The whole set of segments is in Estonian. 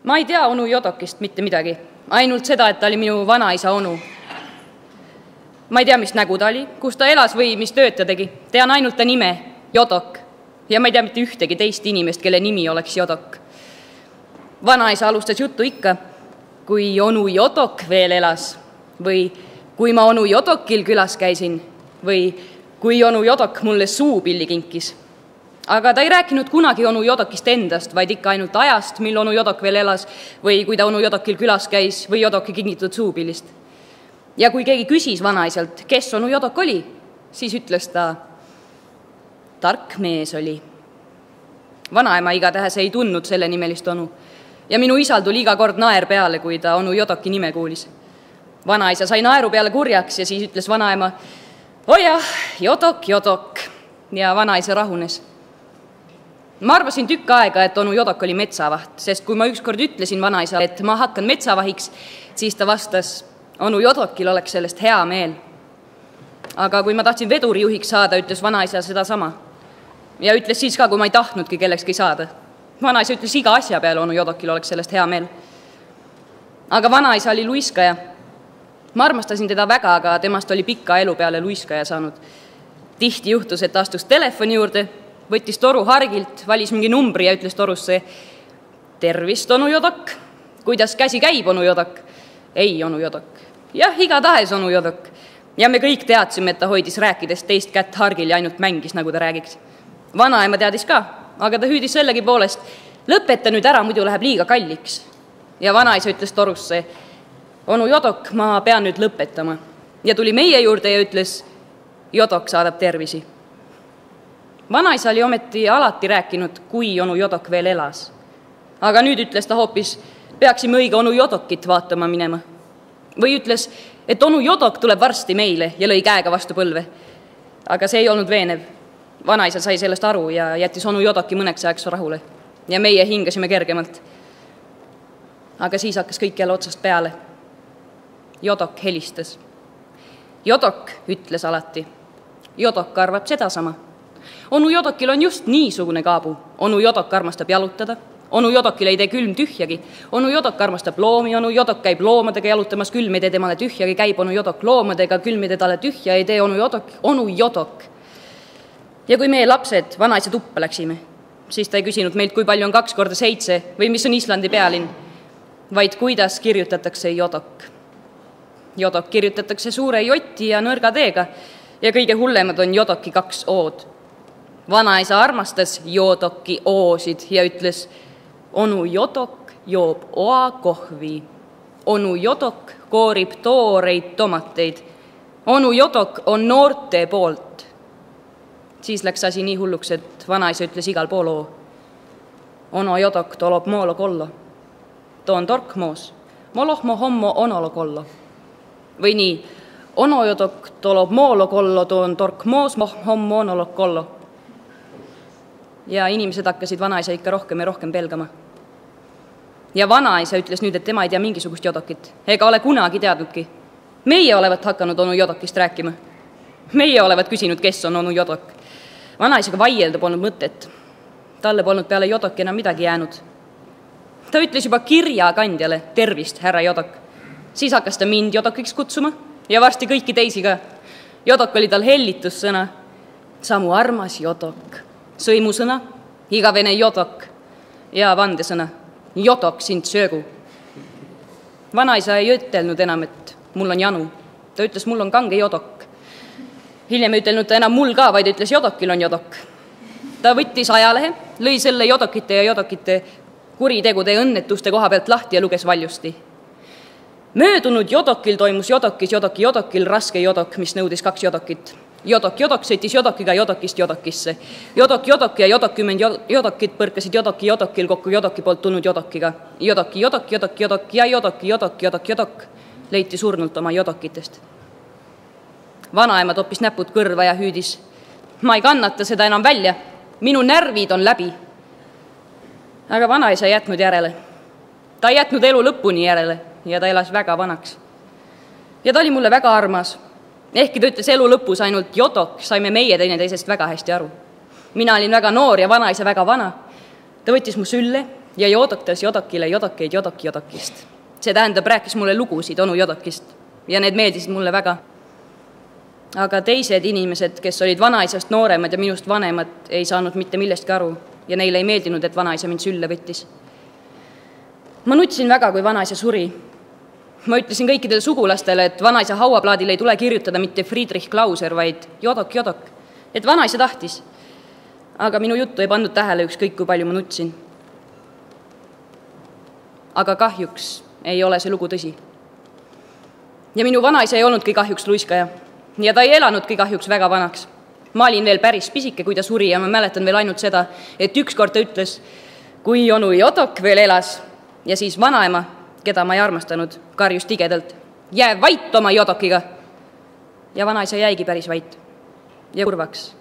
Ma ei tea onu Jodokist mitte midagi, ainult seda, et ta oli minu vanaisa onu. Ma ei tea, mis nägu ta oli, kus ta elas või mis tööd ta tegi. Tean ainult ta nime, Jodok. Ja ma ei tea mitte ühtegi teist inimest, kelle nimi oleks Jodok. Vanaisa alustas juttu ikka, kui onu Jodok veel elas või kui ma onu Jodokil külas käisin või kui onu Jodok mulle suupilli kinkis. Aga ta ei rääkinud kunagi onu Jodokist endast, vaid ikka ainult ajast, mil onu Jodok veel elas või kui ta onu Jodokil külas käis või Jodoki kingitud suupillist. Ja kui keegi küsis vanaisalt, kes onu Jodok oli, siis ütles ta, tark mees oli. Vanaema igatahes ei tundnud selle nimelist onu ja minu isal tuli iga kord naer peale, kui ta onu Jodoki nime kuulis. Vanaisa sai naeru peale kurjaks ja siis ütles vanaema, ojah, Jodok, Jodok, ja vanaisa rahunes. Ma arvasin tükk aega, et onu Jodok oli metsavaht, sest kui ma ükskord ütlesin vanaisa, et ma hakkan metsavahiks, siis ta vastas, onu Jodokil oleks sellest hea meel. Aga kui ma tahtsin vedurijuhiks saada, ütles vanaisa seda sama. Ja ütles siis ka, kui ma ei tahtnudki kellekski saada. Vanaisa ütles iga asja peale, onu Jodokil oleks sellest hea meel. Aga vanaisa oli luiskaja. Ma armastasin teda väga, aga temast oli pikka elu peale luiskaja saanud. Tihti juhtus, et astus telefoni juurde, võttis toru hargilt, valis mingi numbri ja ütles torusse, tervist, onu Jodok. Kuidas käsi käib, onu Jodok? Ei, onu Jodok. Jah, igatahes, onu Jodok. Ja me kõik teadsime, et ta hoidis rääkides teist kätt hargil ja ainult mängis, nagu ta räägiks. Vanaema teadis ka, aga ta hüüdis sellegi poolest, lõpeta nüüd ära, muidu läheb liiga kalliks. Ja vanaisa ütles torusse, onu Jodok, ma pean nüüd lõpetama. Ja tuli meie juurde ja ütles, Jodok saadab tervisi. Vanaisa oli ometi alati rääkinud, kui onu Jodok veel elas. Aga nüüd ütles ta hoopis, peaksime õige onu Jodokit vaatama minema. Või ütles, et onu Jodok tuleb varsti meile ja lõi käega vastu põlve. Aga see ei olnud veenev. Vanaisa sai sellest aru ja jättis onu Jodoki mõneks ajaks rahule. Ja meie hingasime kergemalt. Aga siis hakkas kõik jälle otsast peale. Jodok helistas. Jodok ütles alati. Jodok arvab sedasama. Onu Jodokil on just niisugune kaabu. Onu Jodok armastab jalutada. Onu Jodokil ei tee külm tühjagi. Onu Jodok armastab loomi. Onu Jodok käib loomadega jalutamas. Külm ei tee temale tühjagi. Käib onu Jodok loomadega. Külm ei tee talle tühja. Ei tee onu Jodok. Ja kui meie lapsed vanaisa tuppa läksime, siis ta ei küsinud meilt, kui palju on 2 korda 7 või mis on Islandi pealinn, vaid kuidas kirjutatakse Jodok. Jodok kirjutatakse suure joti ja nõrga teega ja kõige hullemad on Jodoki 2 ood. Vanaisa armastas Jodoki oosid ja ütles, onu Jodok joob oakohvi. Onu Jodok koorib tooreid tomateid. Onu Jodok on noorte poolt. Siis läks asi nii hulluks, et vanaisa ütles igal pool oo. Ono Jodok tolob moolo kollo. Toon torkmoos. Molohmo hommo onolo kollo. Või nii, ono Jodok tolob moolo kollo, toon torkmoos, hommo onolo kollo. Ja inimesed hakkasid vanaisa ikka rohkem ja rohkem pelgama. Ja vanaisa ütles nüüd, et tema ei tea mingisugust Jodokit. Ega ole kunagi teadnudki. Meie olevat hakanud onu Jodokist rääkima. Meie olevat küsinud, kes on onu Jodok. Vanaisaga vaielda polnud mõtet. Talle polnud peale Jodok enam midagi jäänud. Ta ütles juba kirjakandjale, tervist, härra Jodok. Siis hakkas ta mind Jodokiks kutsuma ja varsti kõiki teisi ka. Jodok oli tal hellitussõna, samu armas Jodok. Sõimusõna, igavene Jodok ja vandesõna, Jodok sind söögu. Vanaisa ei ütelnud enam, et mul on janu. Ta ütles, mul on kange Jodok. Hiljem ei ütelnud ta enam mul ka, vaid ütles, Jodokil on Jodok. Ta võttis ajalehe, lõi selle Jodokite ja Jodokite kuritegude ja õnnetuste koha pealt lahti ja luges valjusti. Möödunud Jodokil toimus Jodokil raske Jodok, mis nõudis 2 Jodokit. Jodok sõitis Jodokiga Jodokist Jodokisse. Jodok ja Jodokümmend Jodokit põrkasid Jodokil kokku Jodoki poolt tulnud Jodokiga. Jodok ja Jodok leiti surnult oma Jodokitest. Vanaema toppis näpud kõrva ja hüüdis, ma ei kannata seda enam välja, minu närvid on läbi. Aga vanaisa ei jätnud järele. Ta ei jätnud elu lõpuni järele ja ta elas väga vanaks. Ja ta oli mulle väga armas. Ehkki ta ütles elu lõpus ainult Jodok, saime meie teineteisest väga hästi aru. Mina olin väga noor ja vanaisa väga vana. Ta võttis mu sülle ja joodotas Jodokile jodokeid Jodokist. See tähendab, rääkis mulle lugusid onu Jodokist ja need meeldisid mulle väga. Aga teised inimesed, kes olid vanaisast nooremad ja minust vanemad, ei saanud mitte millestki aru ja neile ei meeldinud, et vanaisa mind sülle võttis. Ma nutsin väga, kui vanaisa suri. Ma ütlesin kõikidele sugulastele, et vanaisa hauaplaadil ei tule kirjutada mitte Friedrich Klauser, vaid Jodok, et vanaisa tahtis. Aga minu juttu ei pandud tähele ükskõik, kui palju ma nutsin. Aga kahjuks ei ole see lugu tõsi. Ja minu vanaisa ei olnudki kahjuks luiskaja ja ta ei elanudki kahjuks väga vanaks. Ma olin veel päris pisike, kui ta suri ja ma mäletan veel ainult seda, et ükskord ta ütles, kui onu Jodok veel elas ja siis vanaema, keda ma ei armastanud, karjus tigedalt, jää vait oma Jodokiga. Ja vanaisa jäigi päris vait ja kurvaks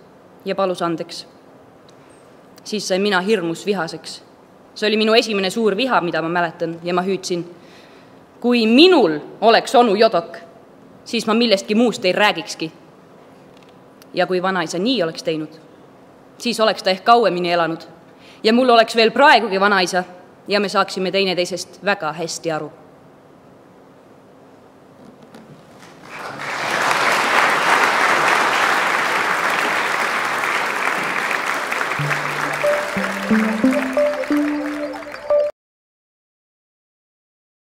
ja palus andeks. Siis sain mina hirmus vihaseks. See oli minu esimene suur viha, mida ma mäletan ja ma hüüdsin. Kui minul oleks onu Jodok, siis ma millestki muust ei räägikski. Ja kui vanaisa nii oleks teinud, siis oleks ta ehk kauemini elanud. Ja mul oleks veel praegugi vanaisa ja me saaksime teineteisest väga hästi aru. Thank you.